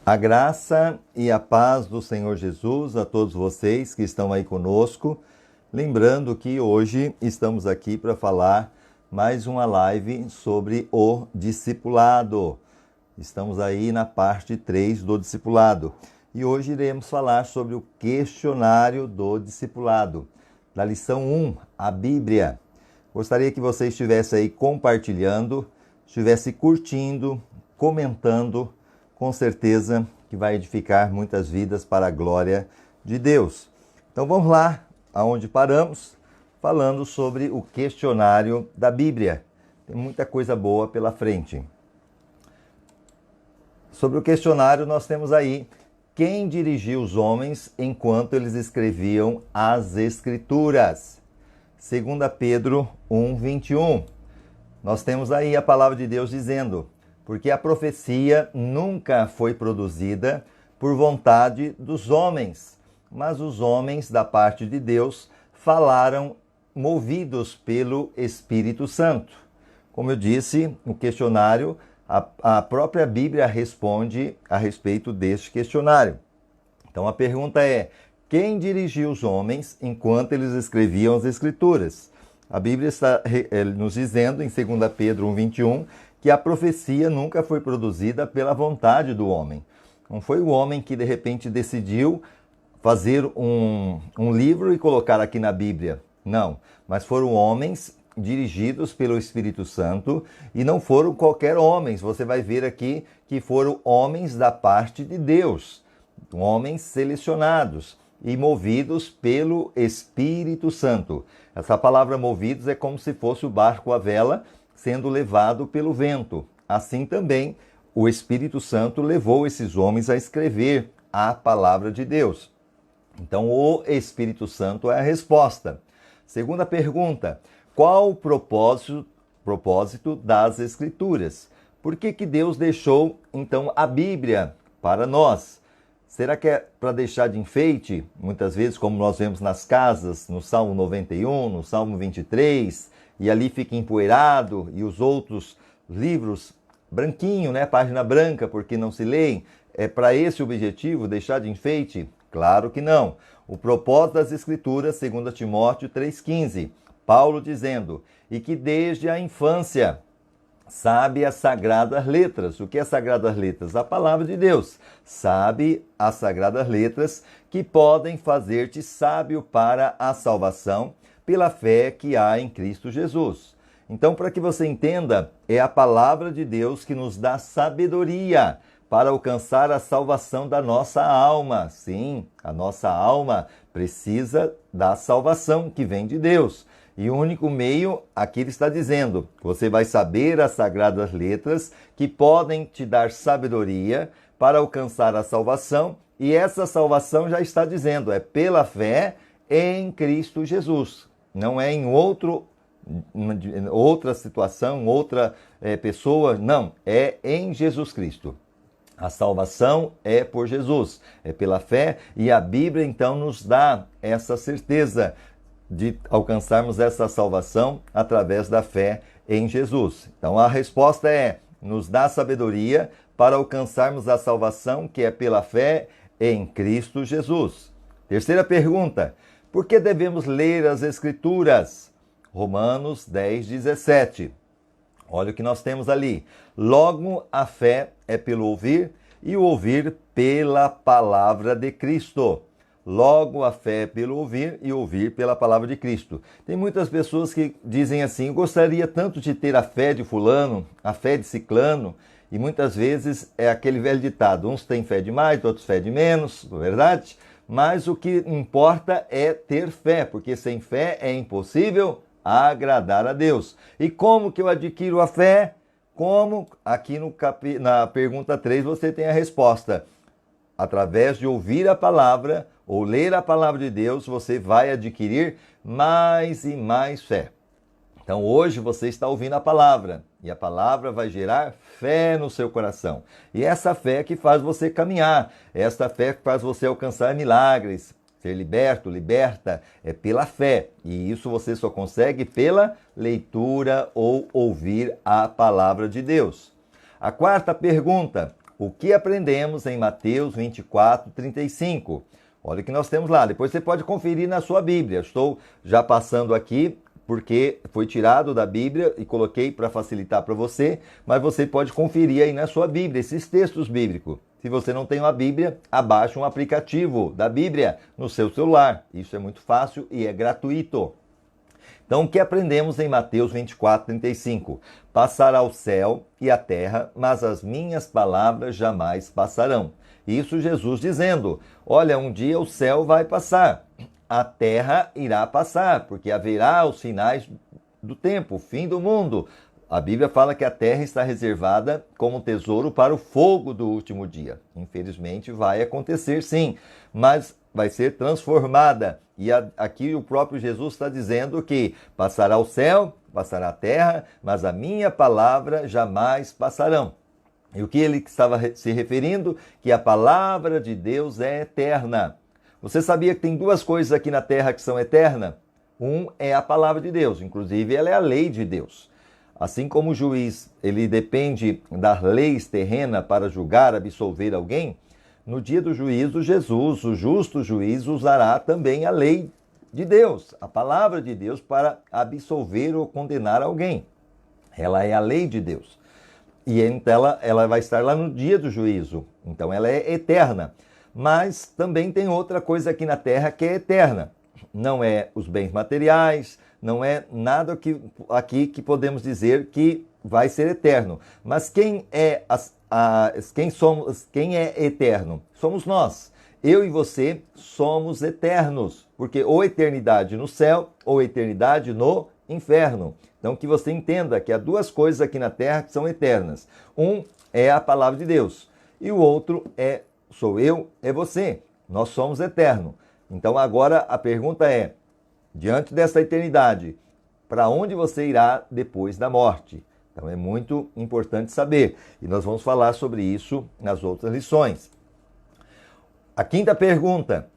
A graça e a paz do Senhor Jesus a todos vocês que estão aí conosco. Lembrando que hoje estamos aqui para falar mais uma live sobre o discipulado. Estamos aí na parte 3 do discipulado. E hoje iremos falar sobre o questionário do discipulado, da lição 1, a Bíblia. Gostaria que você estivesse aí compartilhando, estivesse curtindo, comentando. Com certeza que vai edificar muitas vidas para a glória de Deus. Então vamos lá, aonde paramos, falando sobre o questionário da Bíblia. Tem muita coisa boa pela frente. Sobre o questionário nós temos aí quem dirigiu os homens enquanto eles escreviam as Escrituras. 2 Pedro 1:21. Nós temos aí a palavra de Deus dizendo: porque a profecia nunca foi produzida por vontade dos homens, mas os homens da parte de Deus falaram movidos pelo Espírito Santo. Como eu disse, no questionário, a própria Bíblia responde a respeito deste questionário. Então a pergunta é: quem dirigiu os homens enquanto eles escreviam as Escrituras? A Bíblia está nos dizendo em 2 Pedro 1:21 que a profecia nunca foi produzida pela vontade do homem. Não foi o homem que de repente decidiu fazer um livro e colocar aqui na Bíblia. Não, mas foram homens dirigidos pelo Espírito Santo e não foram qualquer homens. Você vai ver aqui que foram homens da parte de Deus, homens selecionados e movidos pelo Espírito Santo. Essa palavra movidos é como se fosse o barco à vela sendo levado pelo vento. Assim também o Espírito Santo levou esses homens a escrever a palavra de Deus. Então o Espírito Santo é a resposta. Segunda pergunta: qual o propósito das Escrituras? Por que Deus deixou então a Bíblia para nós? Será que é para deixar de enfeite? Muitas vezes, como nós vemos nas casas, no Salmo 91, no Salmo 23, e ali fica empoeirado, e os outros livros branquinho, né? Página branca, porque não se leem. É para esse objetivo, deixar de enfeite? Claro que não. O propósito das Escrituras, 2 Timóteo 3,15, Paulo dizendo: e que desde a infância sabe as sagradas letras. O que é sagradas letras? A palavra de Deus. Sabe as sagradas letras que podem fazer-te sábio para a salvação pela fé que há em Cristo Jesus. Então, para que você entenda, é a palavra de Deus que nos dá sabedoria para alcançar a salvação da nossa alma. Sim, a nossa alma precisa da salvação que vem de Deus. E o único meio, aqui ele está dizendo, você vai saber as sagradas letras que podem te dar sabedoria para alcançar a salvação. E essa salvação já está dizendo, é pela fé em Cristo Jesus. Não é em outra situação, outra pessoa, não, é em Jesus Cristo. A salvação é por Jesus, é pela fé, e a Bíblia então nos dá essa certeza de alcançarmos essa salvação através da fé em Jesus. Então a resposta é: nos dá sabedoria para alcançarmos a salvação que é pela fé em Cristo Jesus. Terceira pergunta: por que devemos ler as Escrituras? Romanos 10:17. Olha o que nós temos ali. Logo, a fé é pelo ouvir, e o ouvir pela palavra de Cristo. Logo, a fé é pelo ouvir, e ouvir pela palavra de Cristo. Tem muitas pessoas que dizem assim: eu gostaria tanto de ter a fé de fulano, a fé de ciclano, e muitas vezes é aquele velho ditado: uns têm fé de mais, outros fé de menos, não é verdade? Mas o que importa é ter fé, porque sem fé é impossível agradar a Deus. E como que eu adquiro a fé? Como? Aqui na pergunta 3 você tem a resposta. Através de ouvir a palavra ou ler a palavra de Deus, você vai adquirir mais e mais fé. Então hoje você está ouvindo a palavra e a palavra vai gerar fé no seu coração. E essa fé que faz você caminhar, essa fé que faz você alcançar milagres, ser liberto, liberta, é pela fé. E isso você só consegue pela leitura ou ouvir a palavra de Deus. A quarta pergunta: o que aprendemos em Mateus 24:35. Olha o que nós temos lá. Depois você pode conferir na sua Bíblia. Estou já passando aqui porque foi tirado da Bíblia e coloquei para facilitar para você, mas você pode conferir aí na sua Bíblia esses textos bíblicos. Se você não tem uma Bíblia, abaixe um aplicativo da Bíblia no seu celular. Isso é muito fácil e é gratuito. Então, o que aprendemos em Mateus 24:35? Passará o céu e a terra, mas as minhas palavras jamais passarão. Isso Jesus dizendo, olha, um dia o céu vai passar, a terra irá passar, porque haverá os sinais do tempo, o fim do mundo. A Bíblia fala que a terra está reservada como um tesouro para o fogo do último dia. Infelizmente vai acontecer sim, mas vai ser transformada. E aqui o próprio Jesus está dizendo que passará o céu, passará a terra, mas a minha palavra jamais passarão. E o que ele estava se referindo? Que a palavra de Deus é eterna. Você sabia que tem duas coisas aqui na terra que são eternas? Um é a palavra de Deus, inclusive ela é a lei de Deus. Assim como o juiz, ele depende das leis terrenas para julgar, absolver alguém, no dia do juízo, Jesus, o justo juiz, usará também a lei de Deus, a palavra de Deus, para absolver ou condenar alguém. Ela é a lei de Deus. E então ela vai estar lá no dia do juízo. Então ela é eterna. Mas também tem outra coisa aqui na terra que é eterna. Não é os bens materiais, não é nada aqui que podemos dizer que vai ser eterno. Mas quem é eterno? Somos nós. Eu e você somos eternos, porque ou eternidade no céu ou eternidade no inferno. Então que você entenda que há duas coisas aqui na terra que são eternas. Um é a palavra de Deus e o outro sou eu, é você. Nós somos eternos. Então agora a pergunta é, diante dessa eternidade, para onde você irá depois da morte? Então é muito importante saber. E nós vamos falar sobre isso nas outras lições. A quinta pergunta.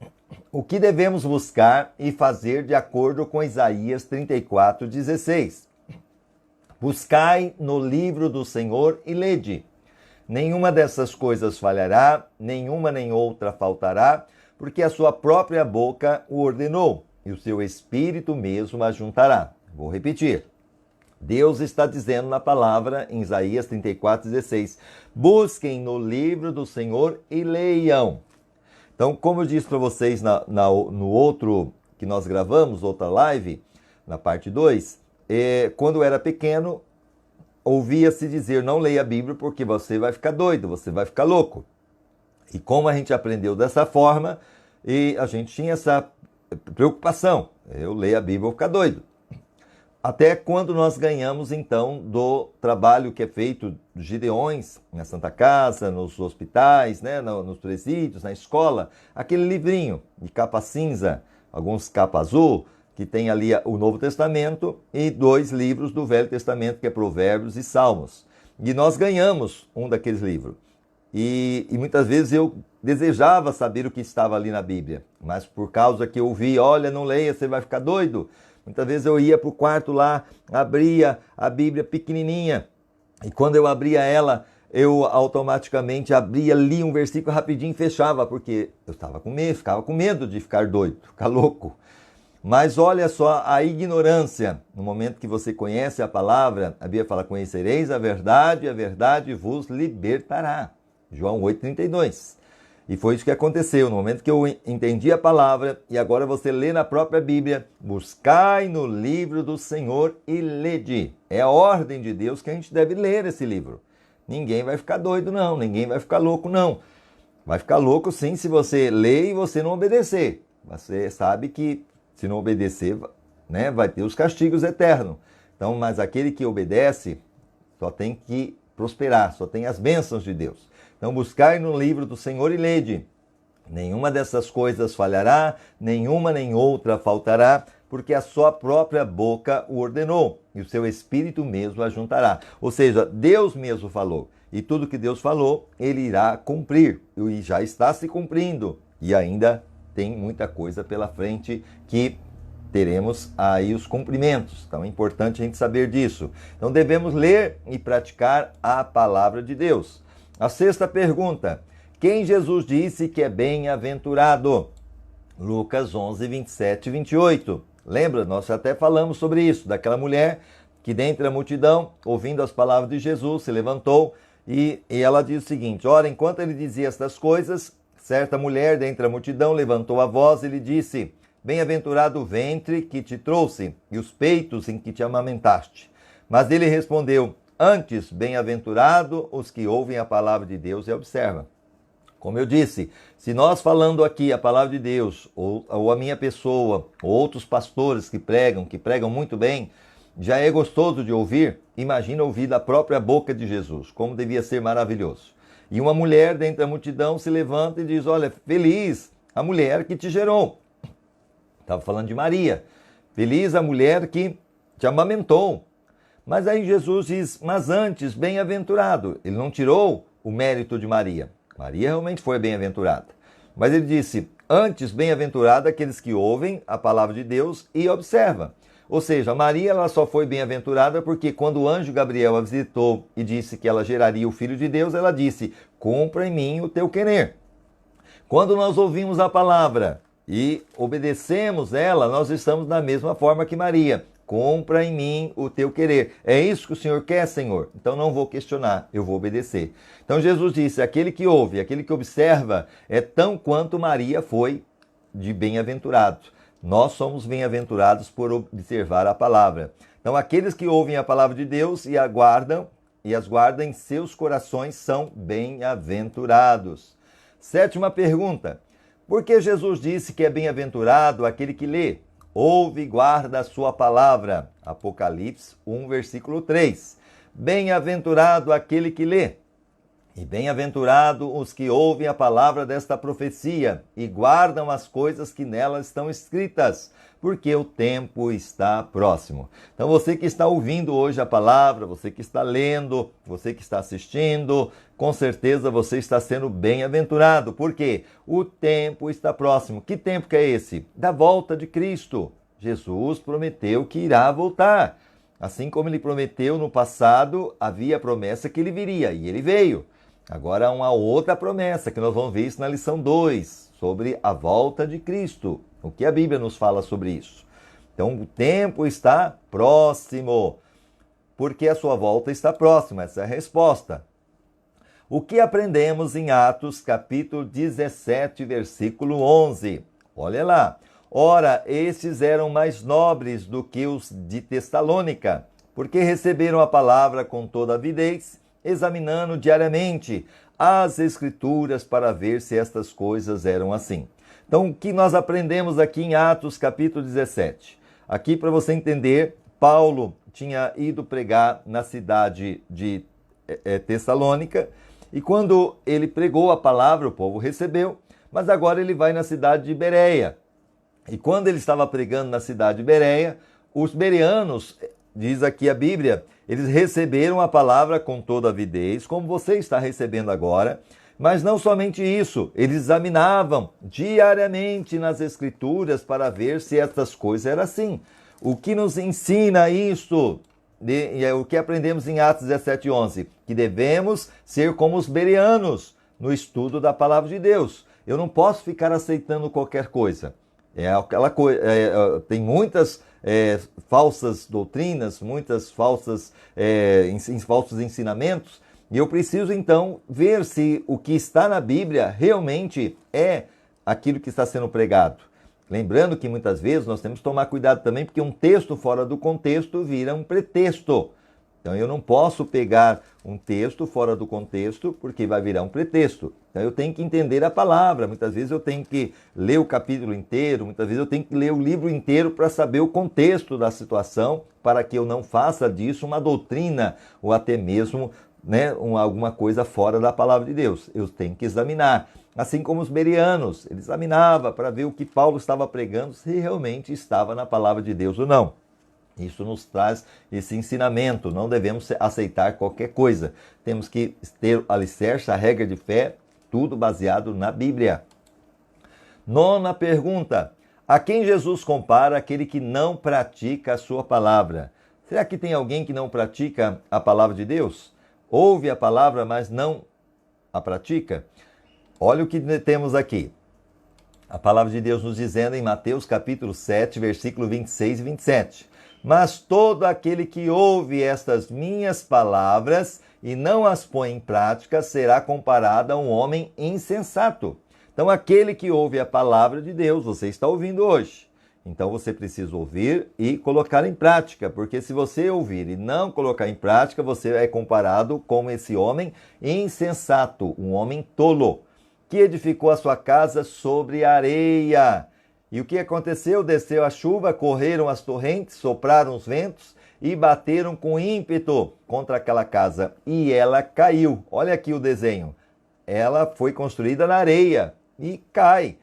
O que devemos buscar e fazer de acordo com Isaías 34:16? Buscai no livro do Senhor e lede. Nenhuma dessas coisas falhará, nenhuma nem outra faltará, porque a sua própria boca o ordenou, e o seu espírito mesmo a juntará. Vou repetir. Deus está dizendo na palavra, em Isaías 34:16, busquem no livro do Senhor e leiam. Então, como eu disse para vocês no outro que nós gravamos, outra live, na parte 2, quando eu era pequeno, ouvia-se dizer, não leia a Bíblia porque você vai ficar doido, você vai ficar louco. E como a gente aprendeu dessa forma, e a gente tinha essa preocupação, eu leio a Bíblia, vou ficar doido. Até quando nós ganhamos, então, do trabalho que é feito dos Gideões, na Santa Casa, nos hospitais, né, nos presídios, na escola, aquele livrinho de capa cinza, alguns capa azul, que tem ali o Novo Testamento e 2 livros do Velho Testamento, que é Provérbios e Salmos. E nós ganhamos um daqueles livros. E muitas vezes eu desejava saber o que estava ali na Bíblia, mas por causa que eu ouvi, olha, não leia, você vai ficar doido. Muitas vezes eu ia para o quarto lá, abria a Bíblia pequenininha, e quando eu abria ela, eu automaticamente abria, lia um versículo rapidinho e fechava, porque eu estava com medo, ficava com medo de ficar doido, ficar louco. Mas olha só a ignorância, no momento que você conhece a palavra, a Bíblia fala, conhecereis a verdade vos libertará. João 8:32. E foi isso que aconteceu, no momento que eu entendi a palavra, e agora você lê na própria Bíblia, buscai no livro do Senhor e lede. É a ordem de Deus que a gente deve ler esse livro. Ninguém vai ficar doido não, ninguém vai ficar louco não. Vai ficar louco sim se você ler e você não obedecer. Você sabe que se não obedecer, né, vai ter os castigos eternos. Então, mas aquele que obedece só tem que prosperar, só tem as bênçãos de Deus. Então, buscai no livro do Senhor e lede. Nenhuma dessas coisas falhará, nenhuma nem outra faltará, porque a sua própria boca o ordenou, e o seu espírito mesmo a juntará. Ou seja, Deus mesmo falou, e tudo que Deus falou, ele irá cumprir, e já está se cumprindo, e ainda tem muita coisa pela frente que teremos aí os cumprimentos. Então é importante a gente saber disso. Então devemos ler e praticar a palavra de Deus. A sexta pergunta: quem Jesus disse que é bem-aventurado? Lucas 11, 27 e 28. Lembra? Nós até falamos sobre isso, daquela mulher que dentre a multidão, ouvindo as palavras de Jesus, se levantou e ela diz o seguinte: ora, enquanto ele dizia estas coisas, certa mulher dentre a multidão levantou a voz e lhe disse: bem-aventurado o ventre que te trouxe e os peitos em que te amamentaste. Mas ele respondeu: antes, bem-aventurado os que ouvem a palavra de Deus e a observam. Como eu disse, se nós falando aqui a palavra de Deus, ou a minha pessoa, ou outros pastores que pregam muito bem, já é gostoso de ouvir, imagina ouvir da própria boca de Jesus, como devia ser maravilhoso. E uma mulher dentre a multidão se levanta e diz: olha, feliz a mulher que te gerou. Estava falando de Maria. Feliz a mulher que te amamentou. Mas aí Jesus diz: mas antes, bem-aventurado. Ele não tirou o mérito de Maria. Maria realmente foi bem-aventurada. Mas ele disse: antes, bem-aventurado aqueles que ouvem a palavra de Deus e observam. Ou seja, Maria ela só foi bem-aventurada porque quando o anjo Gabriel a visitou e disse que ela geraria o Filho de Deus, ela disse: cumpra em mim o teu querer. Quando nós ouvimos a palavra e obedecemos ela, nós estamos da mesma forma que Maria. Cumpra em mim o teu querer. É isso que o Senhor quer, Senhor? Então não vou questionar, eu vou obedecer. Então Jesus disse: aquele que ouve, aquele que observa, é tão quanto Maria foi de bem-aventurado. Nós somos bem-aventurados por observar a palavra. Então aqueles que ouvem a palavra de Deus e as guardam em seus corações são bem-aventurados. Sétima pergunta: por que Jesus disse que é bem-aventurado aquele que lê, ouve e guarda a sua palavra? Apocalipse 1, versículo 3. Bem-aventurado aquele que lê, e bem-aventurado os que ouvem a palavra desta profecia e guardam as coisas que nela estão escritas, porque o tempo está próximo. Então você que está ouvindo hoje a palavra, você que está lendo, você que está assistindo, com certeza você está sendo bem-aventurado, porque o tempo está próximo. Que tempo que é esse? Da volta de Cristo. Jesus prometeu que irá voltar. Assim como ele prometeu no passado, havia a promessa que ele viria, e ele veio. Agora há uma outra promessa, que nós vamos ver isso na lição 2, sobre a volta de Cristo. O que a Bíblia nos fala sobre isso? Então, o tempo está próximo. Porque a sua volta está próxima, essa é a resposta. O que aprendemos em Atos, capítulo 17, versículo 11? Olha lá. Ora, estes eram mais nobres do que os de Tessalônica, porque receberam a palavra com toda avidez, examinando diariamente as Escrituras para ver se estas coisas eram assim. Então, o que nós aprendemos aqui em Atos, capítulo 17? Aqui, para você entender, Paulo tinha ido pregar na cidade de Tessalônica, e quando ele pregou a palavra, o povo recebeu, mas agora ele vai na cidade de Bereia. E quando ele estava pregando na cidade de Bereia, os bereanos, diz aqui a Bíblia, eles receberam a palavra com toda avidez, como você está recebendo agora, mas não somente isso, eles examinavam diariamente nas Escrituras para ver se estas coisas eram assim. O que nos ensina isso? O que aprendemos em Atos 17, 11? Que devemos ser como os bereanos no estudo da palavra de Deus. Eu não posso ficar aceitando qualquer coisa. Tem muitas falsas doutrinas, muitas falsos ensinamentos, e eu preciso então ver se o que está na Bíblia realmente é aquilo que está sendo pregado. Lembrando que muitas vezes nós temos que tomar cuidado também, porque um texto fora do contexto vira um pretexto. Então eu não posso pegar um texto fora do contexto, porque vai virar um pretexto. Então eu tenho que entender a palavra. Muitas vezes eu tenho que ler o capítulo inteiro, muitas vezes eu tenho que ler o livro inteiro para saber o contexto da situação, para que eu não faça disso uma doutrina ou até mesmo alguma coisa fora da palavra de Deus. Eu tenho que examinar. Assim como os bereanos, ele examinava para ver o que Paulo estava pregando, se realmente estava na palavra de Deus ou não. Isso nos traz esse ensinamento, não devemos aceitar qualquer coisa. Temos que ter o alicerce, a regra de fé, tudo baseado na Bíblia. Nona pergunta: a quem Jesus compara aquele que não pratica a sua palavra? Será que tem alguém que não pratica a palavra de Deus? Ouve a palavra, mas não a pratica? Olha o que temos aqui. A palavra de Deus nos dizendo em Mateus capítulo 7, versículo 26 e 27. Mas todo aquele que ouve estas minhas palavras e não as põe em prática será comparado a um homem insensato. Então, aquele que ouve a palavra de Deus, você está ouvindo hoje. Então, você precisa ouvir e colocar em prática, porque se você ouvir e não colocar em prática, você é comparado com esse homem insensato, um homem tolo, que edificou a sua casa sobre areia. E o que aconteceu? Desceu a chuva, correram as torrentes, sopraram os ventos e bateram com ímpeto contra aquela casa. E ela caiu. Olha aqui o desenho. Ela foi construída na areia e cai,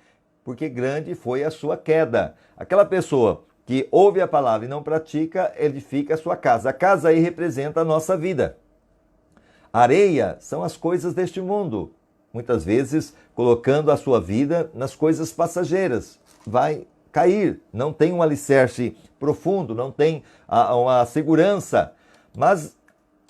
porque grande foi a sua queda. Aquela pessoa que ouve a palavra e não pratica, edifica a sua casa. A casa aí representa a nossa vida. Areia são as coisas deste mundo. Muitas vezes colocando a sua vida nas coisas passageiras. Vai cair, não tem um alicerce profundo, não tem uma segurança. Mas,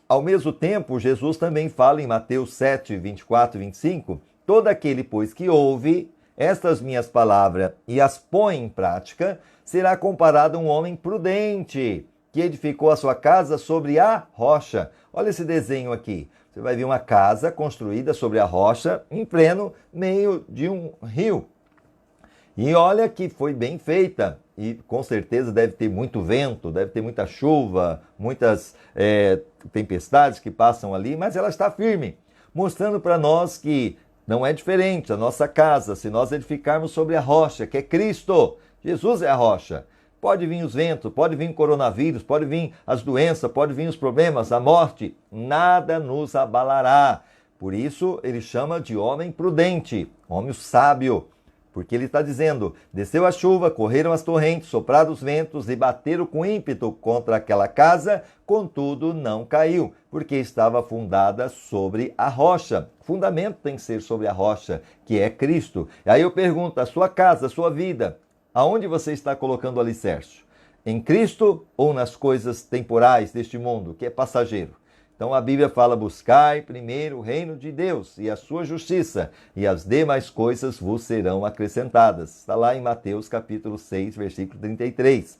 ao mesmo tempo, Jesus também fala em Mateus 7, 24 e 25, todo aquele, pois, que ouve estas minhas palavras e as põe em prática, será comparado a um homem prudente, que edificou a sua casa sobre a rocha. Olha esse desenho aqui. Você vai ver uma casa construída sobre a rocha, em pleno meio de um rio. E olha que foi bem feita. E com certeza deve ter muito vento, deve ter muita chuva, muitas tempestades que passam ali, mas ela está firme, mostrando para nós que não é diferente a nossa casa, se nós edificarmos sobre a rocha, que é Cristo. Jesus é a rocha. Pode vir os ventos, pode vir o coronavírus, pode vir as doenças, pode vir os problemas, a morte. Nada nos abalará. Por isso ele chama de homem prudente, homem sábio. Porque ele está dizendo, desceu a chuva, correram as torrentes, sopraram os ventos e bateram com ímpeto contra aquela casa, contudo não caiu, porque estava fundada sobre a rocha. O fundamento tem que ser sobre a rocha, que é Cristo. E aí eu pergunto, a sua casa, a sua vida, aonde você está colocando o alicerce? Em Cristo ou nas coisas temporais deste mundo, que é passageiro? Então a Bíblia fala, buscai primeiro o reino de Deus e a sua justiça, e as demais coisas vos serão acrescentadas. Está lá em Mateus capítulo 6, versículo 33.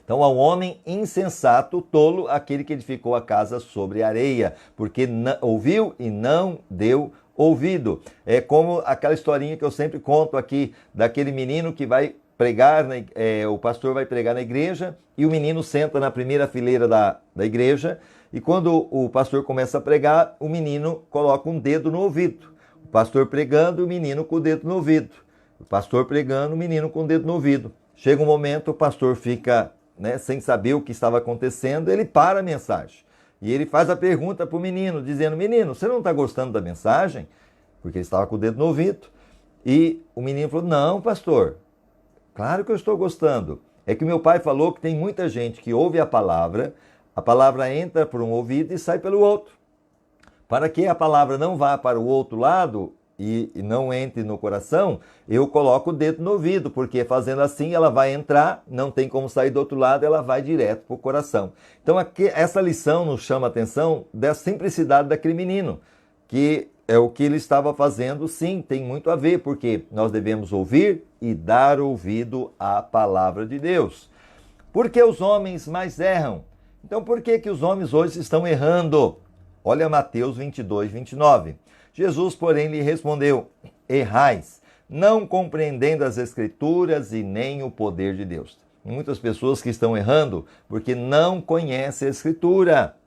Então ao homem insensato, tolo, aquele que edificou a casa sobre areia, porque ouviu e não deu ouvido. É como aquela historinha que eu sempre conto aqui, daquele menino que vai pregar, o pastor vai pregar na igreja, e o menino senta na primeira fileira da igreja, e quando o pastor começa a pregar, o menino coloca um dedo no ouvido. O pastor pregando, o menino com o dedo no ouvido. O pastor pregando, o menino com o dedo no ouvido. Chega um momento, o pastor fica sem saber o que estava acontecendo, ele para a mensagem. E ele faz a pergunta para o menino, dizendo, menino, você não está gostando da mensagem? Porque ele estava com o dedo no ouvido. E o menino falou, não, pastor, claro que eu estou gostando. É que meu pai falou que tem muita gente que ouve a palavra entra por um ouvido e sai pelo outro. Para que a palavra não vá para o outro lado e não entre no coração, eu coloco o dedo no ouvido, porque fazendo assim ela vai entrar, não tem como sair do outro lado, ela vai direto para o coração. Então aqui, essa lição nos chama a atenção da simplicidade daquele menino, que é o que ele estava fazendo, sim, tem muito a ver, porque nós devemos ouvir e dar ouvido à palavra de Deus. Por que os homens mais erram? Então, por que os homens hoje estão errando? Olha Mateus 22, 29. Jesus, porém, lhe respondeu, errais, não compreendendo as Escrituras e nem o poder de Deus. Tem muitas pessoas que estão errando porque não conhecem a Escritura,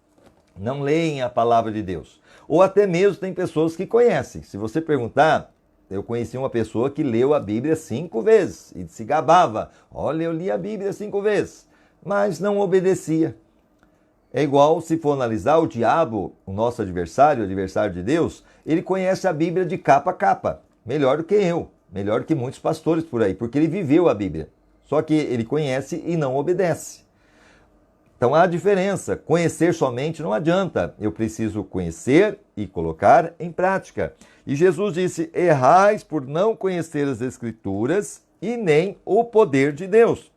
não leem a palavra de Deus. Ou até mesmo tem pessoas que conhecem. Se você perguntar, eu conheci uma pessoa que leu a Bíblia 5 vezes e se gabava. Olha, eu li a Bíblia 5 vezes, mas não obedecia. É igual, se for analisar, o diabo, o nosso adversário, o adversário de Deus, ele conhece a Bíblia de capa a capa, melhor do que eu, melhor do que muitos pastores por aí, porque ele viveu a Bíblia. Só que ele conhece e não obedece. Então há diferença, conhecer somente não adianta, eu preciso conhecer e colocar em prática. E Jesus disse, errais por não conhecer as Escrituras e nem o poder de Deus.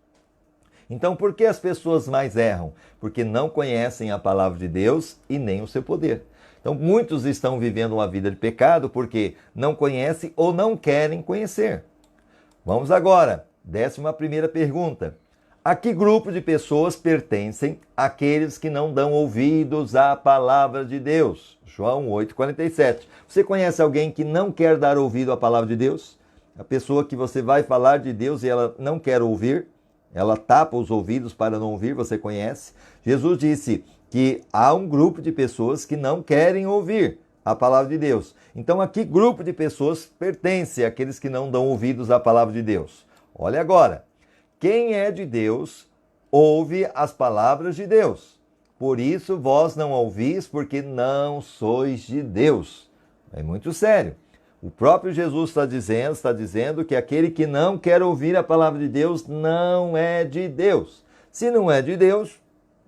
Então, por que as pessoas mais erram? Porque não conhecem a palavra de Deus e nem o seu poder. Então, muitos estão vivendo uma vida de pecado porque não conhecem ou não querem conhecer. Vamos agora, 11ª pergunta. A que grupo de pessoas pertencem aqueles que não dão ouvidos à palavra de Deus? João 8,47. Você conhece alguém que não quer dar ouvido à palavra de Deus? A pessoa que você vai falar de Deus e ela não quer ouvir, ela tapa os ouvidos para não ouvir, você conhece? Jesus disse que há um grupo de pessoas que não querem ouvir a palavra de Deus. Então, a que grupo de pessoas pertence aqueles que não dão ouvidos à palavra de Deus? Olha agora. Quem é de Deus, ouve as palavras de Deus. Por isso vós não ouvis, porque não sois de Deus. É muito sério. O próprio Jesus está dizendo que aquele que não quer ouvir a palavra de Deus não é de Deus. Se não é de Deus,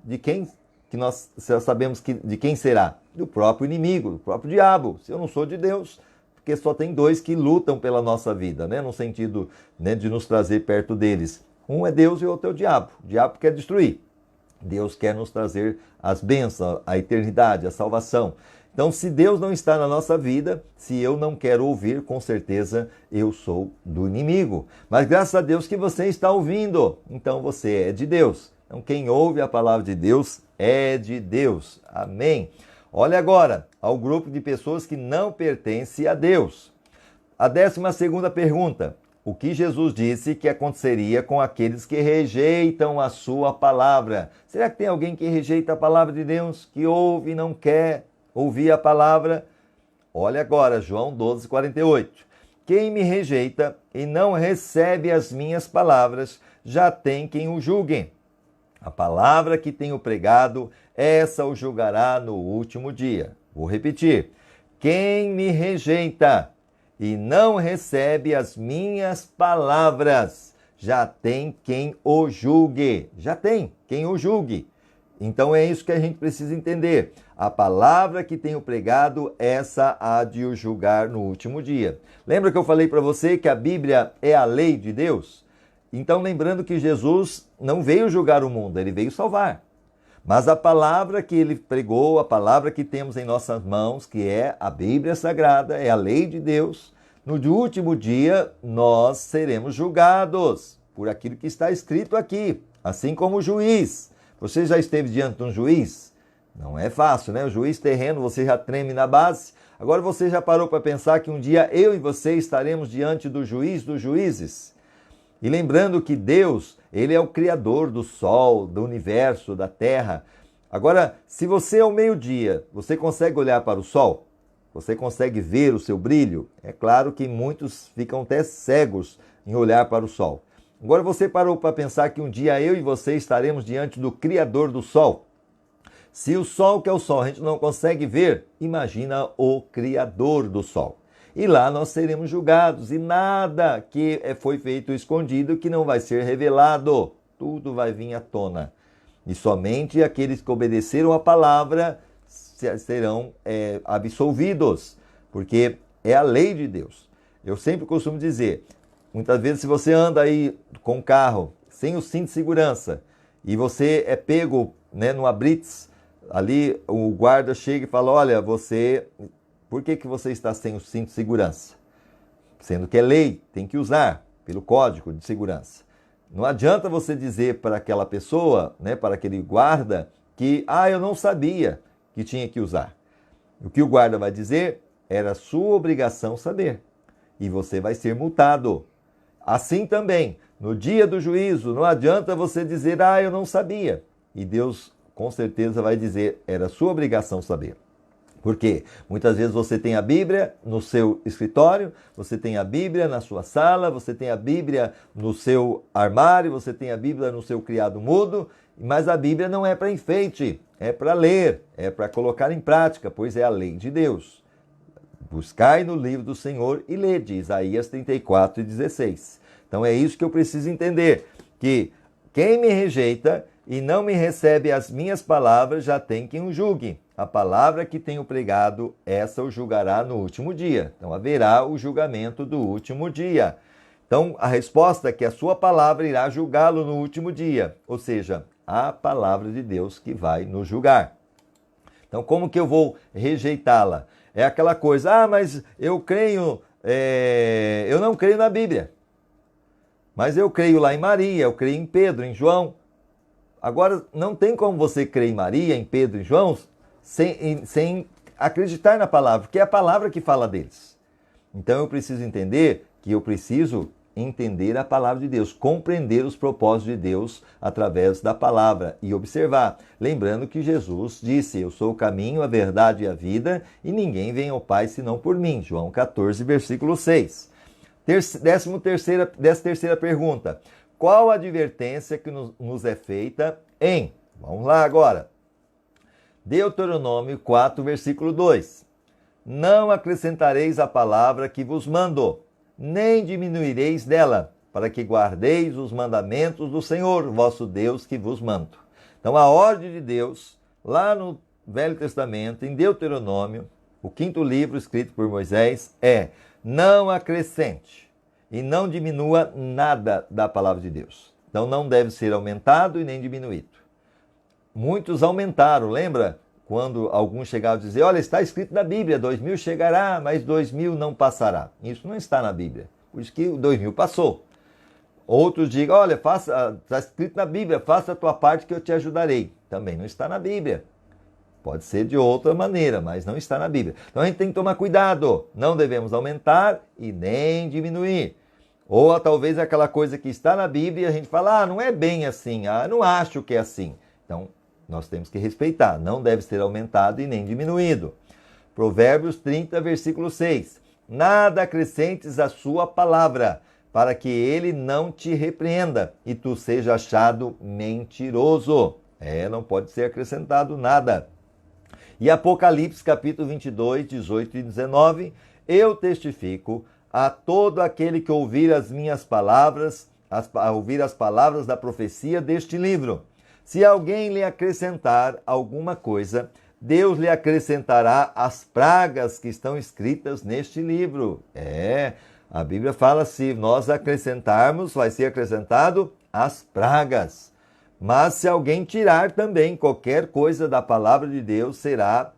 de quem que nós sabemos de quem será? Do próprio inimigo, do próprio diabo. Se eu não sou de Deus, porque só tem dois que lutam pela nossa vida, né? No sentido, né, de nos trazer perto deles. Um é Deus e o outro é o diabo. O diabo quer destruir. Deus quer nos trazer as bênçãos, a eternidade, a salvação. Então, se Deus não está na nossa vida, se eu não quero ouvir, com certeza eu sou do inimigo. Mas graças a Deus que você está ouvindo, então você é de Deus. Então, quem ouve a palavra de Deus é de Deus. Amém. Olha agora ao grupo de pessoas que não pertence a Deus. A 12ª pergunta. O que Jesus disse que aconteceria com aqueles que rejeitam a sua palavra? Será que tem alguém que rejeita a palavra de Deus, que ouve e não quer ouvir a palavra? Olha agora, João 12,48. Quem me rejeita e não recebe as minhas palavras, já tem quem o julgue. A palavra que tenho pregado, essa o julgará no último dia. Vou repetir. Quem me rejeita e não recebe as minhas palavras, já tem quem o julgue. Já tem quem o julgue. Então é isso que a gente precisa entender. A palavra que tenho pregado, essa há de o julgar no último dia. Lembra que eu falei para você que a Bíblia é a lei de Deus? Então lembrando que Jesus não veio julgar o mundo, ele veio salvar. Mas a palavra que ele pregou, a palavra que temos em nossas mãos, que é a Bíblia Sagrada, é a lei de Deus, no último dia nós seremos julgados por aquilo que está escrito aqui, assim como o juiz. Você já esteve diante de um juiz? Não é fácil, né? O juiz terreno, você já treme na base. Agora você já parou para pensar que um dia eu e você estaremos diante do juiz dos juízes? E lembrando que Deus, ele é o criador do sol, do universo, da terra. Agora, se você ao meio-dia, você consegue olhar para o sol? Você consegue ver o seu brilho? É claro que muitos ficam até cegos em olhar para o sol. Agora você parou para pensar que um dia eu e você estaremos diante do criador do sol? Se o sol, que é o sol, a gente não consegue ver, imagina o criador do sol. E lá nós seremos julgados, e nada que foi feito escondido que não vai ser revelado. Tudo vai vir à tona. E somente aqueles que obedeceram a palavra serão absolvidos, porque é a lei de Deus. Eu sempre costumo dizer, muitas vezes se você anda aí com o carro sem o cinto de segurança, e você é pego, né, numa blitz, ali o guarda chega e fala, olha, por que você está sem o cinto de segurança? Sendo que é lei, tem que usar pelo código de segurança. Não adianta você dizer para aquela pessoa, né, para aquele guarda, que eu não sabia que tinha que usar. O que o guarda vai dizer, era sua obrigação saber. E você vai ser multado. Assim também, no dia do juízo, não adianta você dizer, eu não sabia. E Deus com certeza vai dizer, era sua obrigação saber. Por quê? Muitas vezes você tem a Bíblia no seu escritório, você tem a Bíblia na sua sala, você tem a Bíblia no seu armário, você tem a Bíblia no seu criado mudo, mas a Bíblia não é para enfeite, é para ler, é para colocar em prática, pois é a lei de Deus. Buscai no livro do Senhor e lede, Isaías 34:16. Então é isso que eu preciso entender, que quem me rejeita e não me recebe as minhas palavras, já tem quem o julgue. A palavra que tenho pregado, essa o julgará no último dia. Então haverá o julgamento do último dia. Então a resposta é que a sua palavra irá julgá-lo no último dia. Ou seja, a palavra de Deus que vai nos julgar. Então, como que eu vou rejeitá-la? É aquela coisa, mas eu creio, eu não creio na Bíblia. Mas eu creio lá em Maria, eu creio em Pedro, em João. Agora, não tem como você crer em Maria, em Pedro, em João, sem acreditar na palavra, porque é a palavra que fala deles. Então eu preciso entender que eu preciso entender a palavra de Deus, compreender os propósitos de Deus através da palavra e observar. Lembrando que Jesus disse, eu sou o caminho, a verdade e a vida, e ninguém vem ao Pai senão por mim. João 14, versículo 6. 13ª pergunta. Qual a advertência que nos é feita em? Vamos lá agora. Deuteronômio 4, versículo 2. Não acrescentareis a palavra que vos mando, nem diminuireis dela, para que guardeis os mandamentos do Senhor, vosso Deus, que vos mando. Então a ordem de Deus, lá no Velho Testamento, em Deuteronômio, o 5º livro escrito por Moisés, é: não acrescente e não diminua nada da palavra de Deus. Então não deve ser aumentado e nem diminuído. Muitos aumentaram, lembra? Quando alguns chegavam a dizer, olha, está escrito na Bíblia, 2000 chegará, mas 2000 não passará. Isso não está na Bíblia, por isso que o 2000 passou. Outros digam, olha, está escrito na Bíblia, faça a tua parte que eu te ajudarei. Também não está na Bíblia. Pode ser de outra maneira, mas não está na Bíblia. Então a gente tem que tomar cuidado, não devemos aumentar e nem diminuir. Ou talvez aquela coisa que está na Bíblia e a gente fala, não é bem assim, não acho que é assim. Então, nós temos que respeitar, não deve ser aumentado e nem diminuído. Provérbios 30, versículo 6. Nada acrescentes à sua palavra, para que ele não te repreenda e tu seja achado mentiroso. Não pode ser acrescentado nada. E Apocalipse, capítulo 22, 18 e 19. Eu testifico a todo aquele que ouvir as minhas palavras, ouvir as palavras da profecia deste livro. Se alguém lhe acrescentar alguma coisa, Deus lhe acrescentará as pragas que estão escritas neste livro. A Bíblia fala, se nós acrescentarmos, vai ser acrescentado as pragas. Mas se alguém tirar também qualquer coisa da palavra de Deus, será,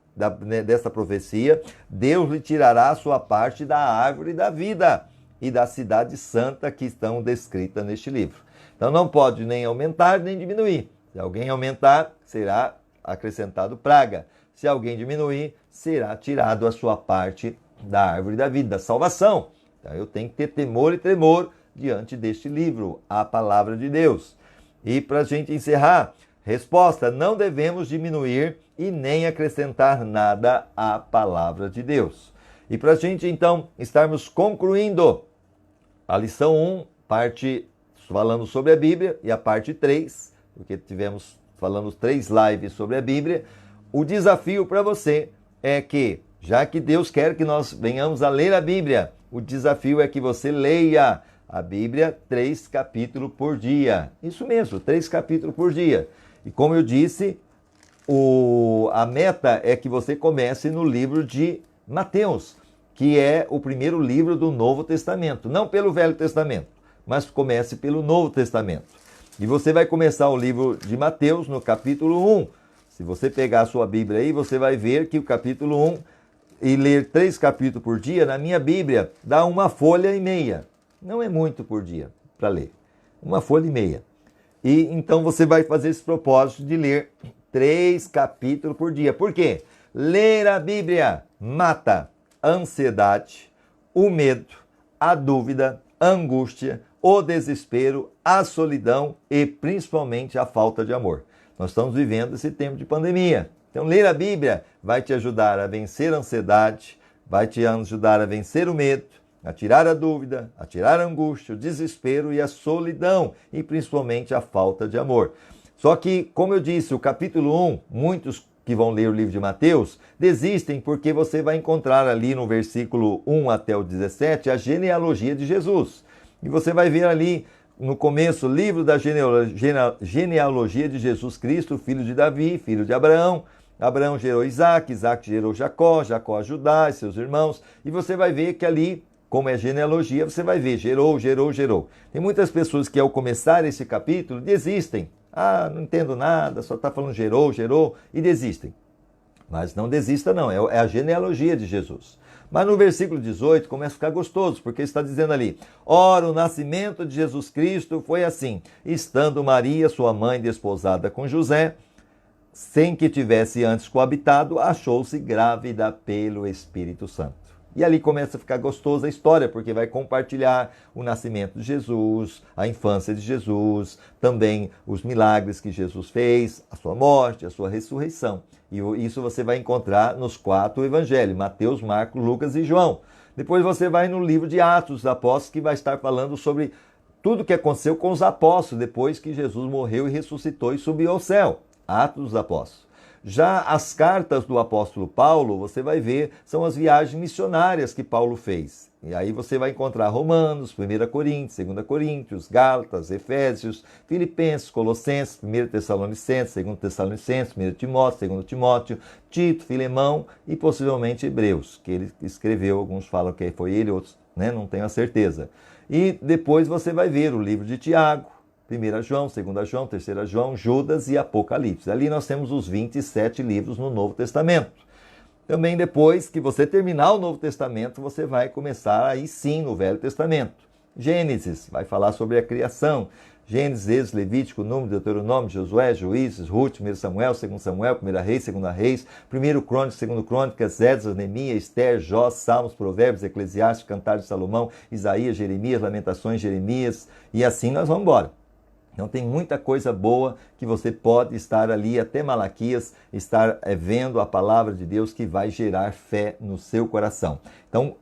dessa profecia, Deus lhe tirará a sua parte da árvore da vida e da cidade santa que estão descritas neste livro. Então não pode nem aumentar nem diminuir. Se alguém aumentar, será acrescentado praga. Se alguém diminuir, será tirado a sua parte da árvore da vida, da salvação. Então eu tenho que ter temor e tremor diante deste livro, a palavra de Deus. E para a gente encerrar, resposta, não devemos diminuir e nem acrescentar nada à palavra de Deus. E para a gente então estarmos concluindo a lição 1, parte falando sobre a Bíblia, e a parte 3, porque tivemos falando 3 lives sobre a Bíblia, o desafio para você é que, já que Deus quer que nós venhamos a ler a Bíblia, o desafio é que você leia a Bíblia 3 capítulos por dia. Isso mesmo, 3 capítulos por dia. E como eu disse, a meta é que você comece no livro de Mateus, que é o primeiro livro do Novo Testamento. Não pelo Velho Testamento, mas comece pelo Novo Testamento. E você vai começar o livro de Mateus no capítulo 1. Se você pegar a sua Bíblia aí, você vai ver que o capítulo 1 e ler 3 capítulos por dia, na minha Bíblia, dá 1,5 folhas. Não é muito por dia para ler. 1,5 folhas. E então você vai fazer esse propósito de ler 3 capítulos por dia. Por quê? Ler a Bíblia mata a ansiedade, o medo, a dúvida, a angústia, o desespero, a solidão e principalmente a falta de amor. Nós estamos vivendo esse tempo de pandemia. Então, ler a Bíblia vai te ajudar a vencer a ansiedade, vai te ajudar a vencer o medo, a tirar a dúvida, a tirar a angústia, o desespero e a solidão, e principalmente a falta de amor. Só que, como eu disse, o capítulo 1, muitos que vão ler o livro de Mateus desistem porque você vai encontrar ali no versículo 1 até o 17 a genealogia de Jesus. E você vai ver ali no começo o livro da genealogia de Jesus Cristo, filho de Davi, filho de Abraão. Abraão gerou Isaac, Isaac gerou Jacó, Jacó a Judá e seus irmãos. E você vai ver que ali, como é genealogia, você vai ver gerou. Tem muitas pessoas que ao começar esse capítulo desistem. Não entendo nada, só está falando gerou, e desistem. Mas não desista não, é a genealogia de Jesus. Mas no versículo 18 começa a ficar gostoso, porque está dizendo ali: ora, o nascimento de Jesus Cristo foi assim, estando Maria, sua mãe, desposada com José, sem que tivesse antes coabitado, achou-se grávida pelo Espírito Santo. E ali começa a ficar gostosa a história, porque vai compartilhar o nascimento de Jesus, a infância de Jesus, também os milagres que Jesus fez, a sua morte, a sua ressurreição. E isso você vai encontrar nos 4 evangelhos, Mateus, Marcos, Lucas e João. Depois você vai no livro de Atos dos Apóstolos, que vai estar falando sobre tudo o que aconteceu com os apóstolos, depois que Jesus morreu e ressuscitou e subiu ao céu. Atos dos Apóstolos. Já as cartas do apóstolo Paulo, você vai ver, são as viagens missionárias que Paulo fez. E aí você vai encontrar Romanos, 1 Coríntios, 2 Coríntios, Gálatas, Efésios, Filipenses, Colossenses, 1 Tessalonicenses, 2 Tessalonicenses, 1 Timóteo, 2 Timóteo, Tito, Filemão e possivelmente Hebreus, que ele escreveu, alguns falam que foi ele, outros não tenho a certeza. E depois você vai ver o livro de Tiago, 1 João, 2 João, 3 João, Judas e Apocalipse. Ali nós temos os 27 livros no Novo Testamento. Também depois que você terminar o Novo Testamento, você vai começar aí sim no Velho Testamento. Gênesis vai falar sobre a criação. Gênesis, Êxodo, Levítico, Número, Deuteronômio, Josué, Juízes, Ruth, 1 Samuel, 2 Samuel, 1 Reis, 2 Reis, 1 Crônicas, 2 Crônicas, Esdras, Neemias, Esther, Jó, Salmos, Provérbios, Eclesiastes, Cantares de Salomão, Isaías, Jeremias, Lamentações, Jeremias, e assim nós vamos embora. Então tem muita coisa boa que você pode estar ali até Malaquias, estar vendo a palavra de Deus que vai gerar fé no seu coração. Então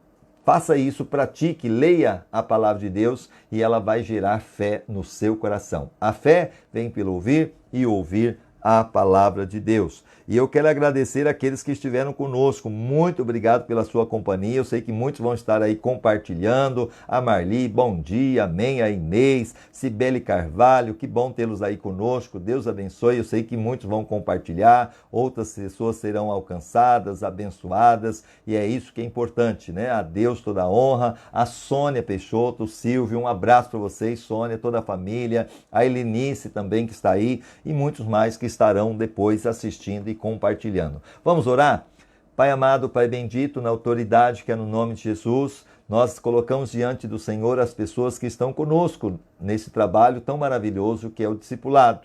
faça isso, pratique, leia a palavra de Deus e ela vai gerar fé no seu coração. A fé vem pelo ouvir e ouvir a palavra de Deus. E eu quero agradecer aqueles que estiveram conosco. Muito obrigado pela sua companhia. Eu sei que muitos vão estar aí compartilhando. A Marli, bom dia. Amém. A Inês, Cibele Carvalho, que bom tê-los aí conosco. Deus abençoe. Eu sei que muitos vão compartilhar. Outras pessoas serão alcançadas, abençoadas. E é isso que é importante, né? A Deus toda a honra. A Sônia Peixoto, Silvio, um abraço para vocês, Sônia, toda a família. A Helenice também que está aí. E muitos mais que estarão depois assistindo e compartilhando. Vamos orar? Pai amado, Pai bendito, na autoridade que é no nome de Jesus, nós colocamos diante do Senhor as pessoas que estão conosco nesse trabalho tão maravilhoso que é o discipulado.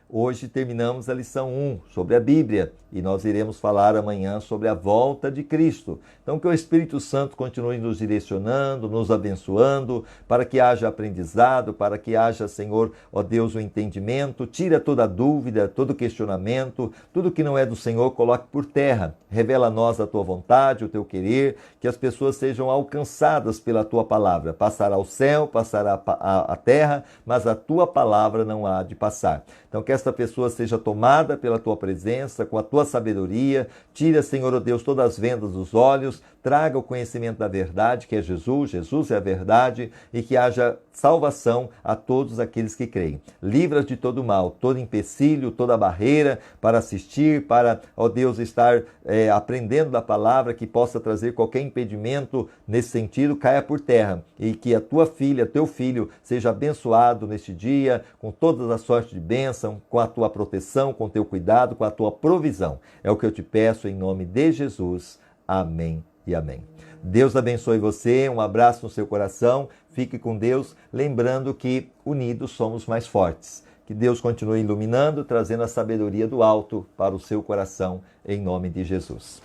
Hoje terminamos a lição 1 sobre a Bíblia e nós iremos falar amanhã sobre a volta de Cristo. Então que o Espírito Santo continue nos direcionando, nos abençoando, para que haja aprendizado, para que haja, Senhor, ó Deus, o entendimento. Tira toda dúvida, todo questionamento, tudo que não é do Senhor, coloque por terra. Revela a nós a Tua vontade, o Teu querer, que as pessoas sejam alcançadas pela Tua palavra. Passará o céu, passará a terra, mas a Tua palavra não há de passar. Então que esta pessoa seja tomada pela Tua presença, com a Tua sabedoria. Tira, Senhor, ó Deus, todas as vendas dos olhos, traga o conhecimento da verdade, que é Jesus, Jesus é a verdade, e que haja salvação a todos aqueles que creem. Livra de todo mal, todo empecilho, toda barreira para assistir, para, ó Deus, estar aprendendo da palavra, que possa trazer qualquer impedimento nesse sentido, caia por terra, e que a tua filha, teu filho, seja abençoado neste dia, com todas as sortes de bênção, com a tua proteção, com o teu cuidado, com a tua provisão. É o que eu te peço em nome de Jesus. Amém e amém. Deus abençoe você, um abraço no seu coração, fique com Deus, lembrando que unidos somos mais fortes. Que Deus continue iluminando, trazendo a sabedoria do alto para o seu coração, em nome de Jesus.